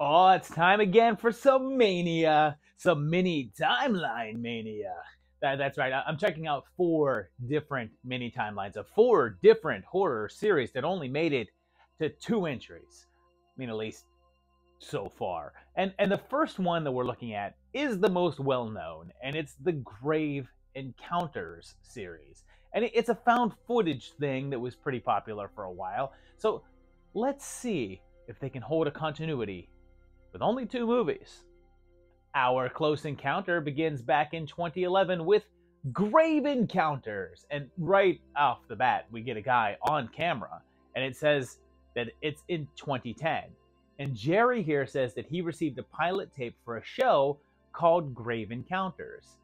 Oh, it's time again for some mania, some mini timeline mania. That's right. I'm checking out 4 different mini timelines of 4 different horror series that only made it to 2 entries. I mean, at least so far. And the first one that we're looking at is the most well known, and it's the Grave Encounters series. And it's a found footage thing that was pretty popular for a while. So let's see if they can hold a continuity with only 2 movies. Our close encounter begins back in 2011 with Grave Encounters. And right off the bat, we get a guy on camera, and it says that it's in 2010. And Jerry here says that he received a pilot tape for a show called Grave Encounters.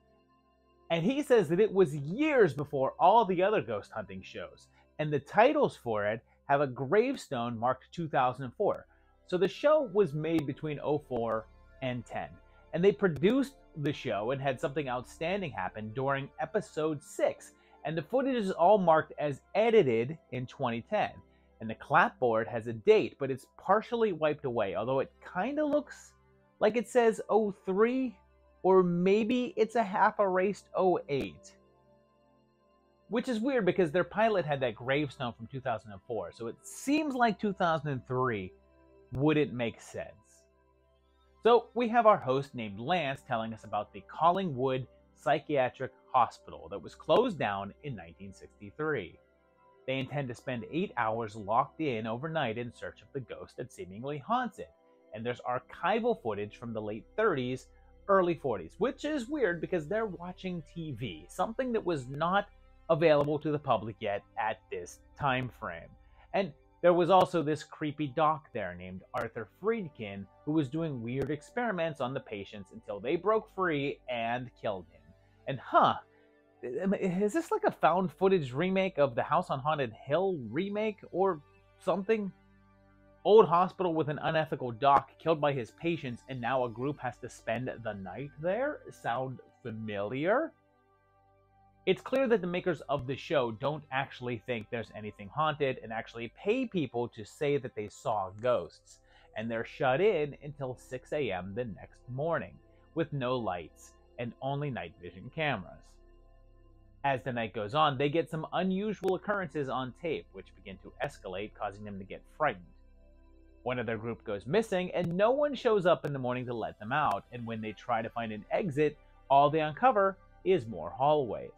And he says that it was years before all the other ghost hunting shows. And the titles for it have a gravestone marked 2004. So the show was made between 04 and 10. And they produced the show and had something outstanding happen during episode 6. And the footage is all marked as edited in 2010. And the clapboard has a date, but it's partially wiped away, although it kind of looks like it says 03, or maybe it's a half erased 08. Which is weird because their pilot had that gravestone from 2004, so it seems like 2003 wouldn't make sense. So we have our host named Lance telling us about the Collingwood Psychiatric Hospital that was closed down in 1963. They intend to spend 8 hours locked in overnight in search of the ghost that seemingly haunts it. And there's archival footage from the late 30s, early 40s, which is weird because they're watching TV, something that was not available to the public yet at this time frame. And there was also this creepy doc there named Arthur Friedkin who was doing weird experiments on the patients until they broke free and killed him. And is this like a found footage remake of the House on Haunted Hill remake or something? Old hospital with an unethical doc killed by his patients, and now a group has to spend the night there? Sound familiar? It's clear that the makers of the show don't actually think there's anything haunted and actually pay people to say that they saw ghosts. And they're shut in until 6 a.m. the next morning with no lights and only night vision cameras. As the night goes on, they get some unusual occurrences on tape, which begin to escalate, causing them to get frightened. One of their group goes missing, and no one shows up in the morning to let them out, and when they try to find an exit, all they uncover is more hallways.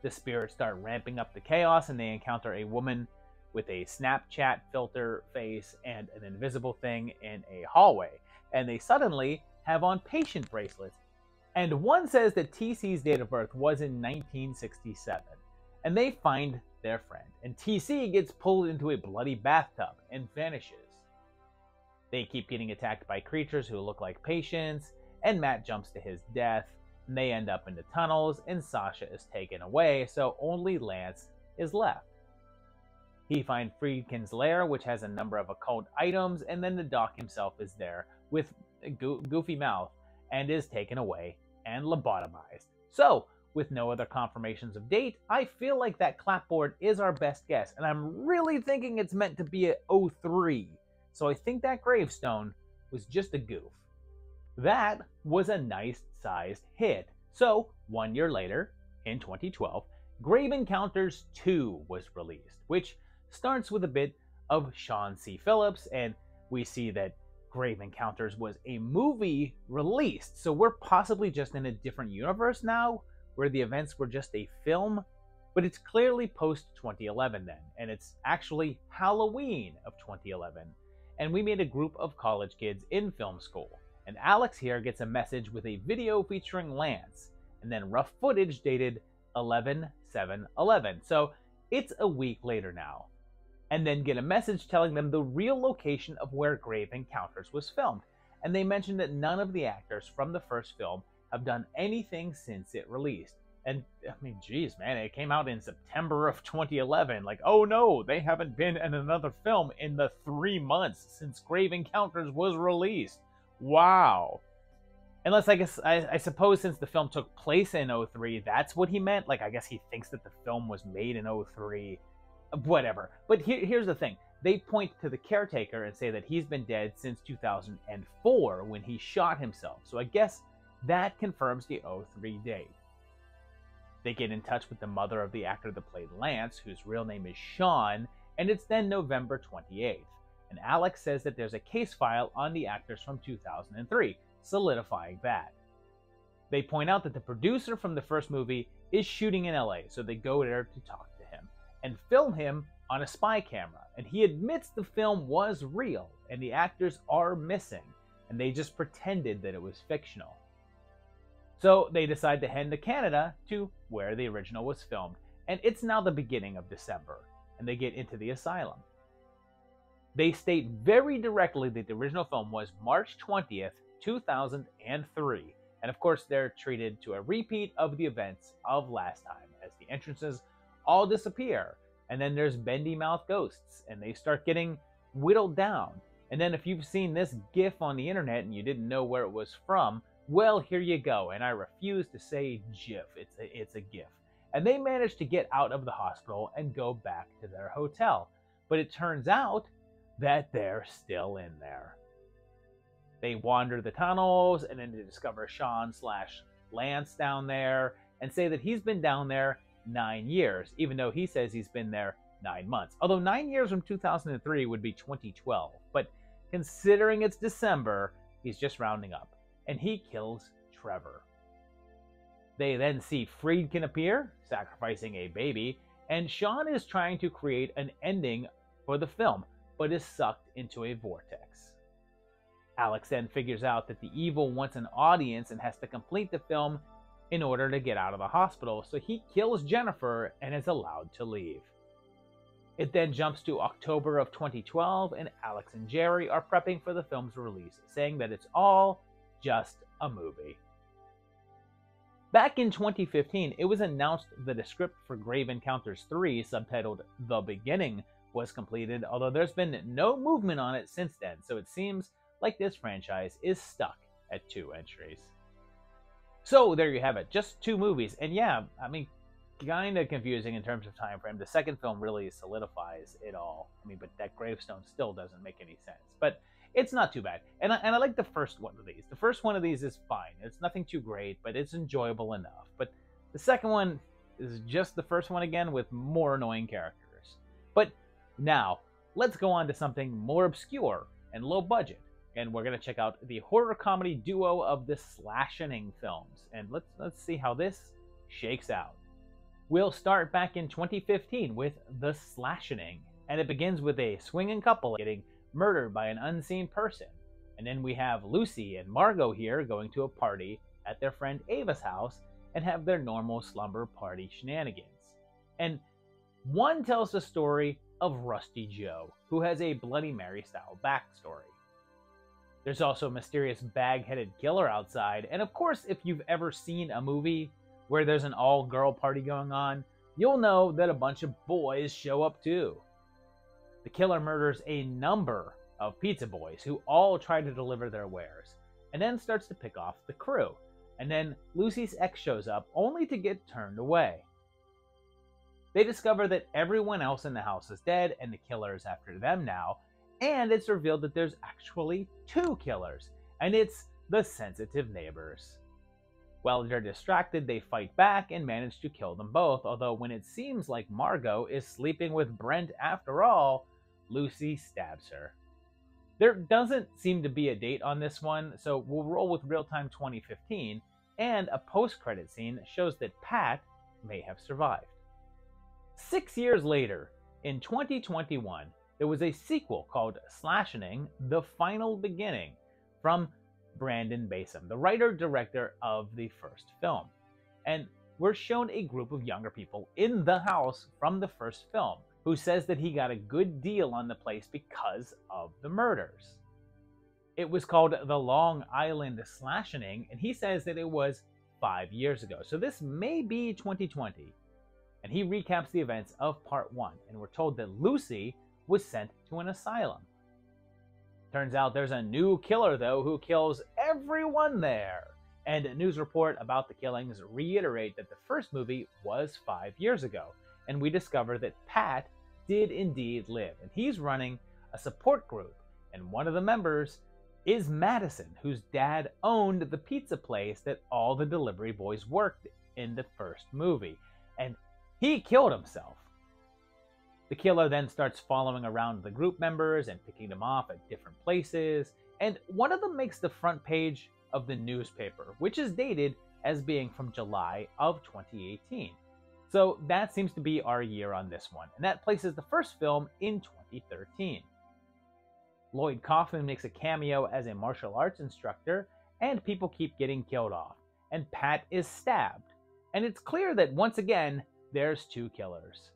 The spirits start ramping up the chaos, and they encounter a woman with a Snapchat filter face and an invisible thing in a hallway, and they suddenly have on patient bracelets. And one says that TC's date of birth was in 1967. And they find their friend. And TC gets pulled into a bloody bathtub and vanishes. They keep getting attacked by creatures who look like patients. And Matt jumps to his death. And they end up in the tunnels. And Sasha is taken away. So only Lance is left. He finds Friedkin's lair, which has a number of occult items. And then the doc himself is there with a goofy mouth, and is taken away and lobotomized. So, with no other confirmations of date, I feel like that clapboard is our best guess, and I'm really thinking it's meant to be at 03. So I think that gravestone was just a goof. That was a nice-sized hit. So, 1 year later, in 2012, Grave Encounters 2 was released, which starts with a bit of Sean C. Phillips, and we see that Grave Encounters was a movie released, so we're possibly just in a different universe now, where the events were just a film, but it's clearly post-2011 then, and it's actually Halloween of 2011, and we made a group of college kids in film school, and Alex here gets a message with a video featuring Lance, and then rough footage dated 11/7/11, so it's a week later now. And then get a message telling them the real location of where Grave Encounters was filmed. And they mentioned that none of the actors from the first film have done anything since it released. And, I mean, geez, man, it came out in September of 2011. Like, oh no, they haven't been in another film in the 3 months since Grave Encounters was released. Wow. Unless, I suppose since the film took place in 03, that's what he meant. Like, I guess he thinks that the film was made in 03. Whatever. But here's the thing. They point to the caretaker and say that he's been dead since 2004 when he shot himself. So I guess that confirms the 03 date. They get in touch with the mother of the actor that played Lance, whose real name is Sean, and it's then November 28th. And Alex says that there's a case file on the actors from 2003, solidifying that. They point out that the producer from the first movie is shooting in LA, so they go there to talk to him and film him on a spy camera. And he admits the film was real and the actors are missing, and they just pretended that it was fictional. So they decide to head to Canada, to where the original was filmed, and it's now the beginning of December, and they get into the asylum. They state very directly that the original film was March 20th, 2003, and of course they're treated to a repeat of the events of last time, as the entrances all disappear, and then there's bendy mouth ghosts, and they start getting whittled down. And then if you've seen this GIF on the internet and you didn't know where it was from, well, here you go, and I refuse to say GIF, it's a GIF. And they manage to get out of the hospital and go back to their hotel, but it turns out that they're still in there. They wander the tunnels, and then they discover Sean/Lance down there, and say that he's been down there 9 years, even though he says he's been there 9 months. Although 9 years from 2003 would be 2012, but considering it's December, he's just rounding up, and he kills Trevor. They then see Friedkin appear, sacrificing a baby, and Sean is trying to create an ending for the film, but is sucked into a vortex. Alex then figures out that the evil wants an audience and has to complete the film in order to get out of the hospital, so he kills Jennifer and is allowed to leave. It then jumps to October of 2012, and Alex and Jerry are prepping for the film's release, saying that it's all just a movie. Back in 2015, it was announced that a script for Grave Encounters 3, subtitled The Beginning, was completed, although there's been no movement on it since then, so it seems like this franchise is stuck at 2 entries. So there you have it, just 2 movies, and yeah, I mean, kind of confusing in terms of time frame. The second film really solidifies it all. I mean, but that gravestone still doesn't make any sense, but it's not too bad. And I like the first one of these. The first one of these is fine. It's nothing too great, but it's enjoyable enough. But the second one is just the first one again with more annoying characters. But now, let's go on to something more obscure and low budget. And we're going to check out the horror comedy duo of the Slashening films. And let's see how this shakes out. We'll start back in 2015 with The Slashening. And it begins with a swinging couple getting murdered by an unseen person. And then we have Lucy and Margot here going to a party at their friend Ava's house and have their normal slumber party shenanigans. And one tells the story of Rusty Joe, who has a Bloody Mary style backstory. There's also a mysterious bag-headed killer outside, and of course, if you've ever seen a movie where there's an all-girl party going on, you'll know that a bunch of boys show up too. The killer murders a number of pizza boys who all try to deliver their wares, and then starts to pick off the crew. And then Lucy's ex shows up, only to get turned away. They discover that everyone else in the house is dead, and the killer is after them now, and it's revealed that there's actually 2 killers, and it's the sensitive neighbors. While they're distracted, they fight back and manage to kill them both, although when it seems like Margot is sleeping with Brent after all, Lucy stabs her. There doesn't seem to be a date on this one, so we'll roll with real-time 2015, and a post-credit scene shows that Pat may have survived. 6 years later, in 2021, there was a sequel called Slashening: The Final Beginning from Brandon Basom, the writer-director of the first film. And we're shown a group of younger people in the house from the first film, who says that he got a good deal on the place because of the murders. It was called The Long Island Slashening, and he says that it was 5 years ago. So this may be 2020. And he recaps the events of part 1, and we're told that Lucy was sent to an asylum. Turns out there's a new killer, though, who kills everyone there. And a news report about the killings reiterate that the first movie was 5 years ago. And we discover that Pat did indeed live, and he's running a support group, and one of the members is Madison, whose dad owned the pizza place that all the delivery boys worked in the first movie, and he killed himself. The killer then starts following around the group members and picking them off at different places, and one of them makes the front page of the newspaper, which is dated as being from July of 2018. So that seems to be our year on this one, and that places the first film in 2013. Lloyd Kaufman makes a cameo as a martial arts instructor, and people keep getting killed off, and Pat is stabbed. And it's clear that once again, there's two killers.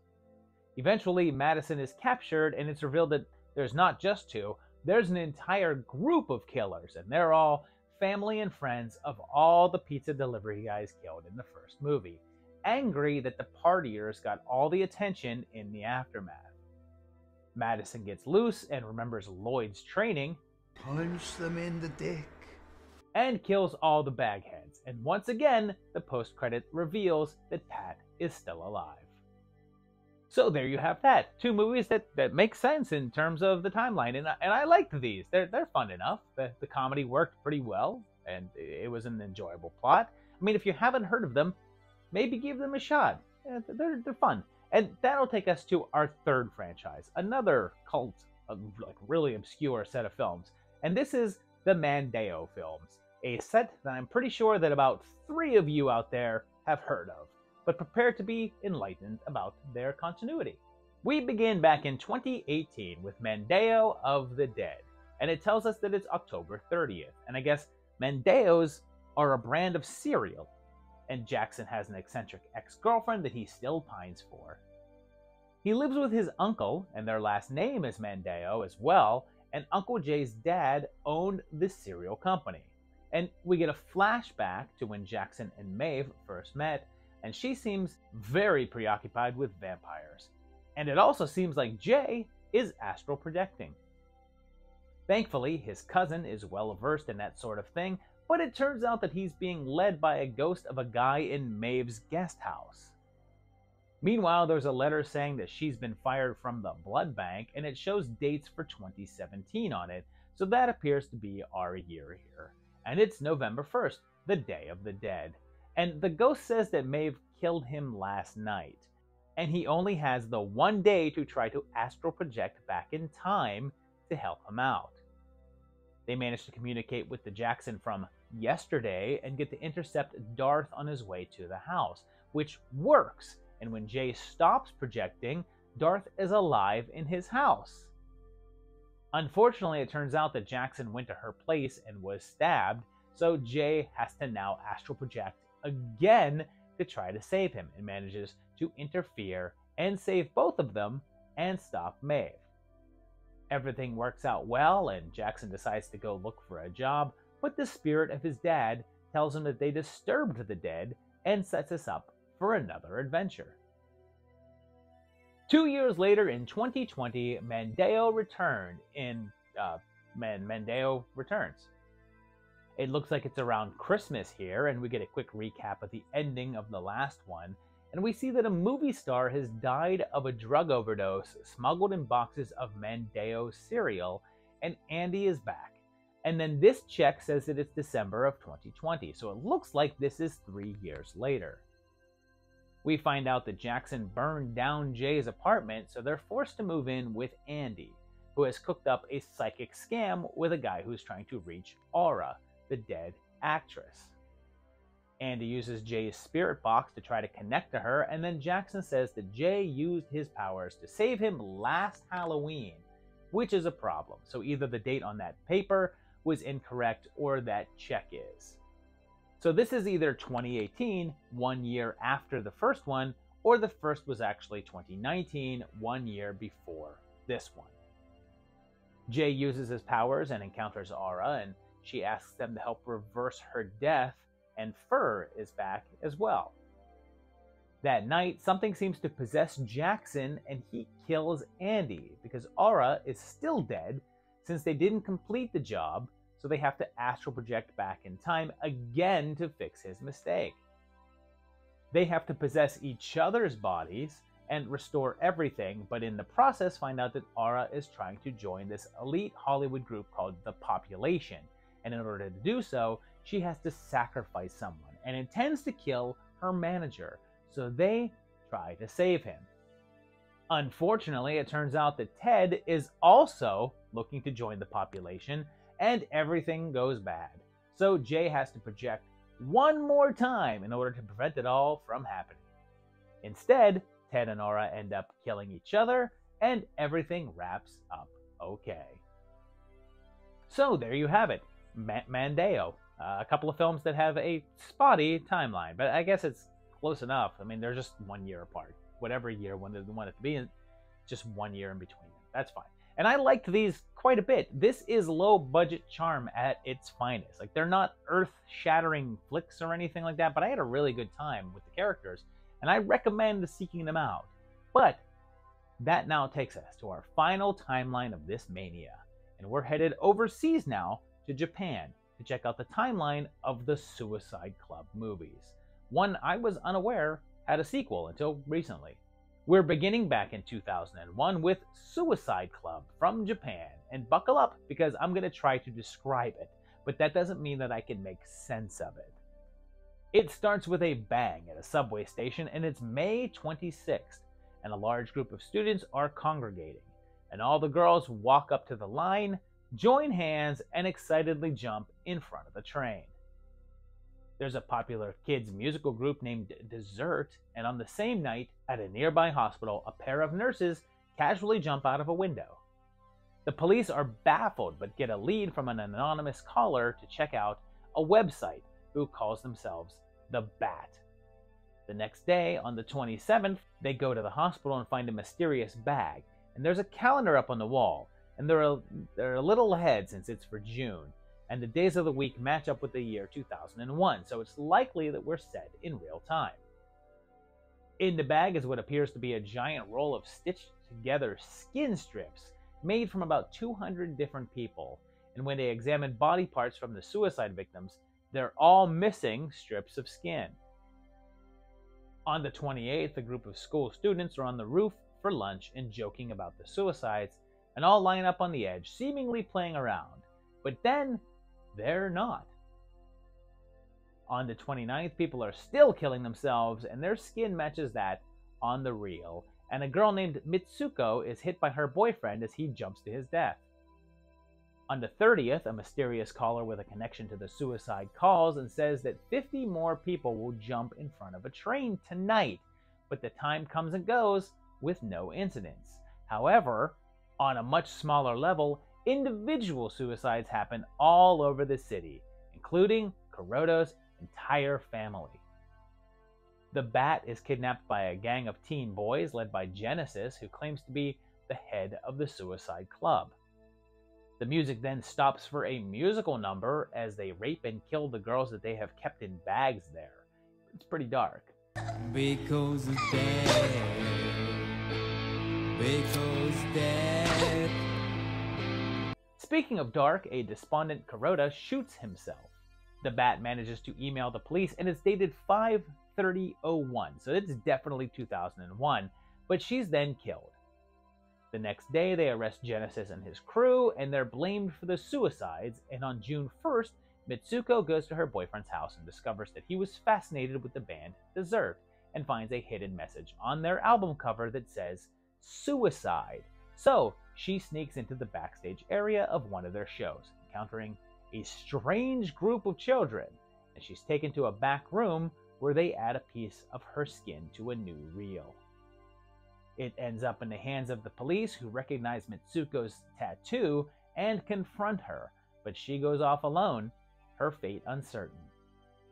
Eventually, Madison is captured, and it's revealed that there's not just two, there's an entire group of killers, and they're all family and friends of all the pizza delivery guys killed in the first movie, angry that the partiers got all the attention in the aftermath. Madison gets loose and remembers Lloyd's training, punch them in the dick, and kills all the bagheads. And once again, the post-credit reveals that Pat is still alive. So there you have that. Two movies that make sense in terms of the timeline, and I liked these. They're fun enough. The comedy worked pretty well, and it was an enjoyable plot. I mean, if you haven't heard of them, maybe give them a shot. They're fun. And that'll take us to our third franchise, another cult, like really obscure set of films. And this is the Mandao films, a set that I'm pretty sure that about 3 of you out there have heard of, but prepare to be enlightened about their continuity. We begin back in 2018 with Mandao of the Dead, and it tells us that it's October 30th. And I guess Mandaos are a brand of cereal, and Jackson has an eccentric ex-girlfriend that he still pines for. He lives with his uncle, and their last name is Mandao as well, and Uncle Jay's dad owned this cereal company. And we get a flashback to when Jackson and Maeve first met, and she seems very preoccupied with vampires. And it also seems like Jay is astral projecting. Thankfully, his cousin is well versed in that sort of thing, but it turns out that he's being led by a ghost of a guy in Maeve's guest house. Meanwhile, there's a letter saying that she's been fired from the blood bank, and it shows dates for 2017 on it, so that appears to be our year here. And it's November 1st, the Day of the Dead. And the ghost says that Maeve killed him last night, and he only has the one day to try to astral project back in time to help him out. They manage to communicate with the Jackson from yesterday and get to intercept Darth on his way to the house, which works, and when Jay stops projecting, Darth is alive in his house. Unfortunately, it turns out that Jackson went to her place and was stabbed, so Jay has to now astral project again to try to save him, and manages to interfere and save both of them and stop Maeve. Everything works out well, and Jackson decides to go look for a job, but the spirit of his dad tells him that they disturbed the dead and sets us up for another adventure. 2 years later, in 2020, Mandao returned in Mandao Returns. It looks like it's around Christmas here, and we get a quick recap of the ending of the last one, and we see that a movie star has died of a drug overdose smuggled in boxes of Mandao cereal, and Andy is back. And then this check says that it's December of 2020, so it looks like this is 3 years later. We find out that Jackson burned down Jay's apartment, so they're forced to move in with Andy, who has cooked up a psychic scam with a guy who's trying to reach Aura, the dead actress. Andy uses Jay's spirit box to try to connect to her, and then Jackson says that Jay used his powers to save him last Halloween, which is a problem. So either the date on that paper was incorrect or that check is. So this is either 2018, 1 year after the first one, or the first was actually 2019, 1 year before this one. Jay uses his powers and encounters Aura, and she asks them to help reverse her death, and Fur is back as well. That night, something seems to possess Jackson, and he kills Andy, because Aura is still dead since they didn't complete the job, so they have to astral project back in time again to fix his mistake. They have to possess each other's bodies, and restore everything, but in the process find out that Aura is trying to join this elite Hollywood group called The Population, and in order to do so, she has to sacrifice someone and intends to kill her manager, so they try to save him. Unfortunately, it turns out that Ted is also looking to join The Population, and everything goes bad. So Jay has to project one more time in order to prevent it all from happening. Instead, Ted and Aura end up killing each other, and everything wraps up okay. So there you have it, Mandao. A couple of films that have a spotty timeline, but I guess it's close enough. I mean, they're just 1 year apart. Whatever year when they want it to be, just 1 year in between them. That's fine. And I liked these quite a bit. This is low-budget charm at its finest. Like, they're not earth-shattering flicks or anything like that, but I had a really good time with the characters, and I recommend seeking them out. But that now takes us to our final timeline of this mania, and we're headed overseas now to Japan to check out the timeline of the Suicide Club movies. One I was unaware had a sequel until recently. We're beginning back in 2001 with Suicide Club from Japan, and buckle up because I'm going to try to describe it, but that doesn't mean that I can make sense of it. It starts with a bang at a subway station, and it's May 26th, and a large group of students are congregating, and all the girls walk up to the line, join hands, and excitedly jump in front of the train. There's a popular kids musical group named Dessert, and on the same night, at a nearby hospital, a pair of nurses casually jump out of a window. The police are baffled, but get a lead from an anonymous caller to check out a website who calls themselves The Bat. The next day, on the 27th, they go to the hospital and find a mysterious bag, and there's a calendar up on the wall, and they're a little ahead since it's for June, and the days of the week match up with the year 2001, so it's likely that we're set in real time. In the bag is what appears to be a giant roll of stitched together skin strips made from about 200 different people, and when they examine body parts from the suicide victims, they're all missing strips of skin. On the 28th, a group of school students are on the roof for lunch and joking about the suicides, and all line up on the edge, seemingly playing around. But then, they're not. On the 29th, people are still killing themselves, and their skin matches that on the reel, and a girl named Mitsuko is hit by her boyfriend as he jumps to his death. On the 30th, a mysterious caller with a connection to the suicide calls and says that 50 more people will jump in front of a train tonight, but the time comes and goes with no incidents. However, on a much smaller level, individual suicides happen all over the city, including Kuroda's entire family. The Bat is kidnapped by a gang of teen boys led by Genesis, who claims to be the head of the Suicide Club. The music then stops for a musical number as they rape and kill the girls that they have kept in bags there. It's pretty dark. Because of death. Because death. Speaking of dark, a despondent Kuroda shoots himself. The Bat manages to email the police, and it's dated 5/30/01, so it's definitely 2001, but she's then killed. The next day, they arrest Genesis and his crew, and they're blamed for the suicides, and on June 1st, Mitsuko goes to her boyfriend's house and discovers that he was fascinated with the band Dessert, and finds a hidden message on their album cover that says, "Suicide." So, she sneaks into the backstage area of one of their shows, encountering a strange group of children, and she's taken to a back room where they add a piece of her skin to a new reel. It ends up in the hands of the police, who recognize Mitsuko's tattoo and confront her, but she goes off alone, her fate uncertain.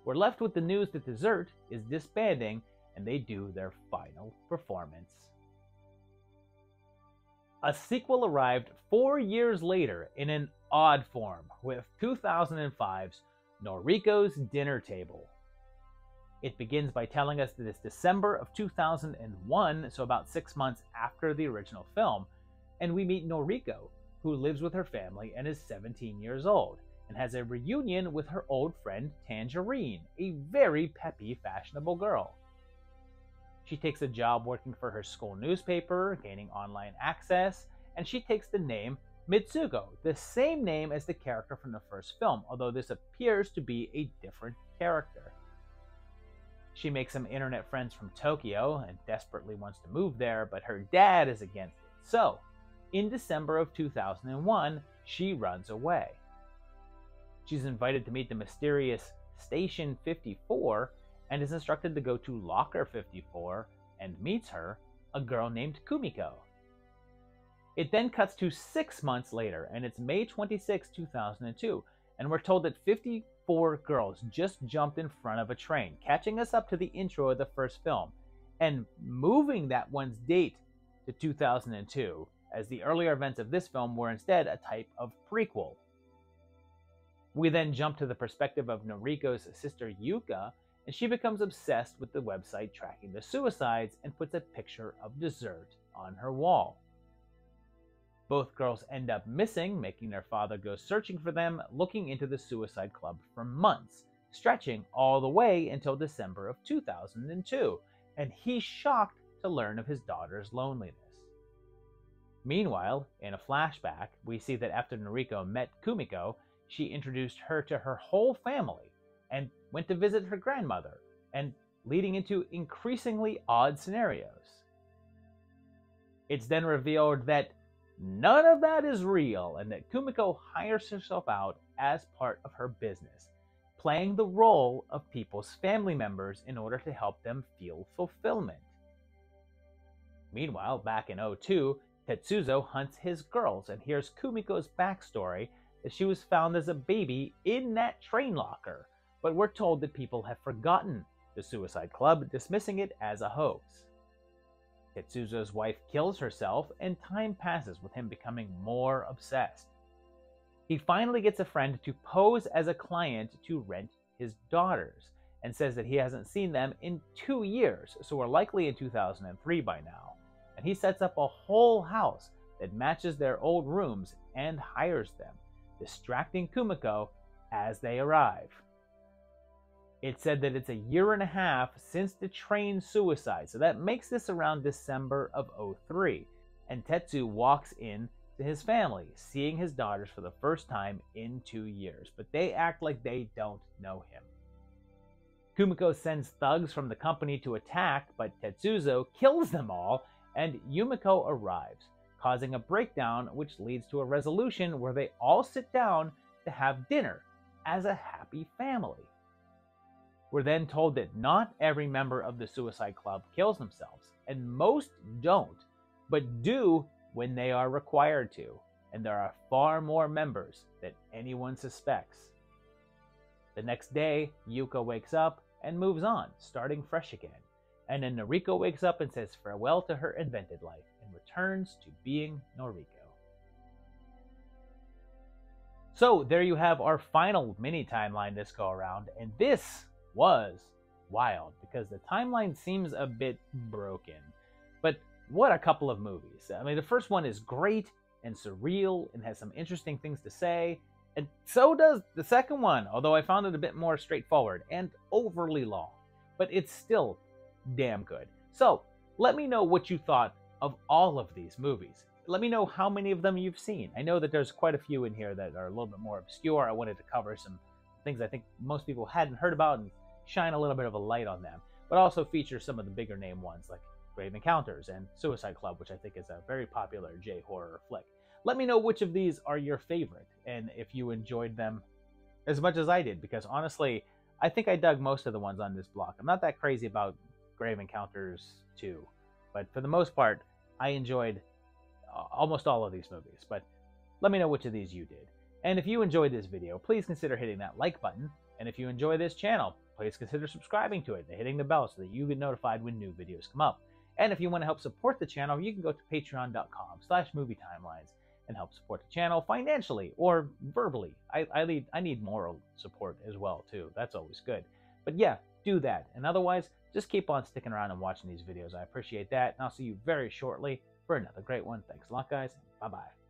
We're left with the news that Dessert is disbanding, and they do their final performance. A sequel arrived 4 years later in an odd form with 2005's Noriko's Dinner Table. It begins by telling us that it's December of 2001, so about 6 months after the original film, and we meet Noriko, who lives with her family and is 17 years old, and has a reunion with her old friend Tangerine, a very peppy, fashionable girl. She takes a job working for her school newspaper, gaining online access, and she takes the name Mitsuko, the same name as the character from the first film, although this appears to be a different character. She makes some internet friends from Tokyo and desperately wants to move there, but her dad is against it. So, in December of 2001, she runs away. She's invited to meet the mysterious Station 54 and is instructed to go to Locker 54 and meets her, a girl named Kumiko. It then cuts to 6 months later, and it's May 26, 2002, and we're told that 54 girls just jumped in front of a train, catching us up to the intro of the first film, and moving that one's date to 2002, as the earlier events of this film were instead a type of prequel. We then jump to the perspective of Noriko's sister Yuka, and she becomes obsessed with the website tracking the suicides and puts a picture of dessert on her wall. Both girls end up missing, making their father go searching for them, looking into the suicide club for months, stretching all the way until December of 2002, and he's shocked to learn of his daughter's loneliness. Meanwhile, in a flashback, we see that after Noriko met Kumiko, she introduced her to her whole family and went to visit her grandmother, and leading into increasingly odd scenarios. It's then revealed that none of that is real, and that Kumiko hires herself out as part of her business, playing the role of people's family members in order to help them feel fulfillment. Meanwhile, back in 2002, Tetsuzo hunts his girls and hears Kumiko's backstory, that she was found as a baby in that train locker, but we're told that people have forgotten the suicide club, dismissing it as a hoax. Tetsuzo's wife kills herself, and time passes with him becoming more obsessed. He finally gets a friend to pose as a client to rent his daughters, and says that he hasn't seen them in 2 years, so we're likely in 2003 by now. And he sets up a whole house that matches their old rooms and hires them, distracting Kumiko as they arrive. It's said that it's a year and a half since the train suicide, so that makes this around December of 2003, and Tetsu walks in to his family, seeing his daughters for the first time in 2 years, but they act like they don't know him. Kumiko sends thugs from the company to attack, but Tetsuzo kills them all, and Yumiko arrives, causing a breakdown which leads to a resolution where they all sit down to have dinner as a happy family. We're then told that not every member of the suicide club kills themselves, and most don't, but do when they are required to, and there are far more members than anyone suspects. The next day, Yuka wakes up and moves on, starting fresh again, and then Noriko wakes up and says farewell to her invented life and returns to being Noriko. So there you have our final mini timeline this go around, and this was wild because the timeline seems a bit broken. But what a couple of movies. I mean, the first one is great and surreal and has some interesting things to say, and so does the second one, although I found it a bit more straightforward and overly long. But it's still damn good. So let me know what you thought of all of these movies. Let me know how many of them you've seen. I know that there's quite a few in here that are a little bit more obscure. I wanted to cover some things I think most people hadn't heard about and shine a little bit of a light on them, but also feature some of the bigger name ones like Grave Encounters and Suicide Club, which I think is a very popular J-horror flick. Let me know which of these are your favorite, and if you enjoyed them as much as I did, because honestly, I think I dug most of the ones on this block. I'm not that crazy about Grave Encounters 2, but for the most part, I enjoyed almost all of these movies, but let me know which of these you did. And if you enjoyed this video, please consider hitting that like button, and if you enjoy this channel, please consider subscribing to it and hitting the bell so that you get notified when new videos come up. And if you want to help support the channel, you can go to patreon.com/movietimelines and help support the channel financially or verbally. I need moral support as well, too. That's always good. But yeah, do that. And otherwise, just keep on sticking around and watching these videos. I appreciate that. And I'll see you very shortly for another great one. Thanks a lot, guys. Bye-bye.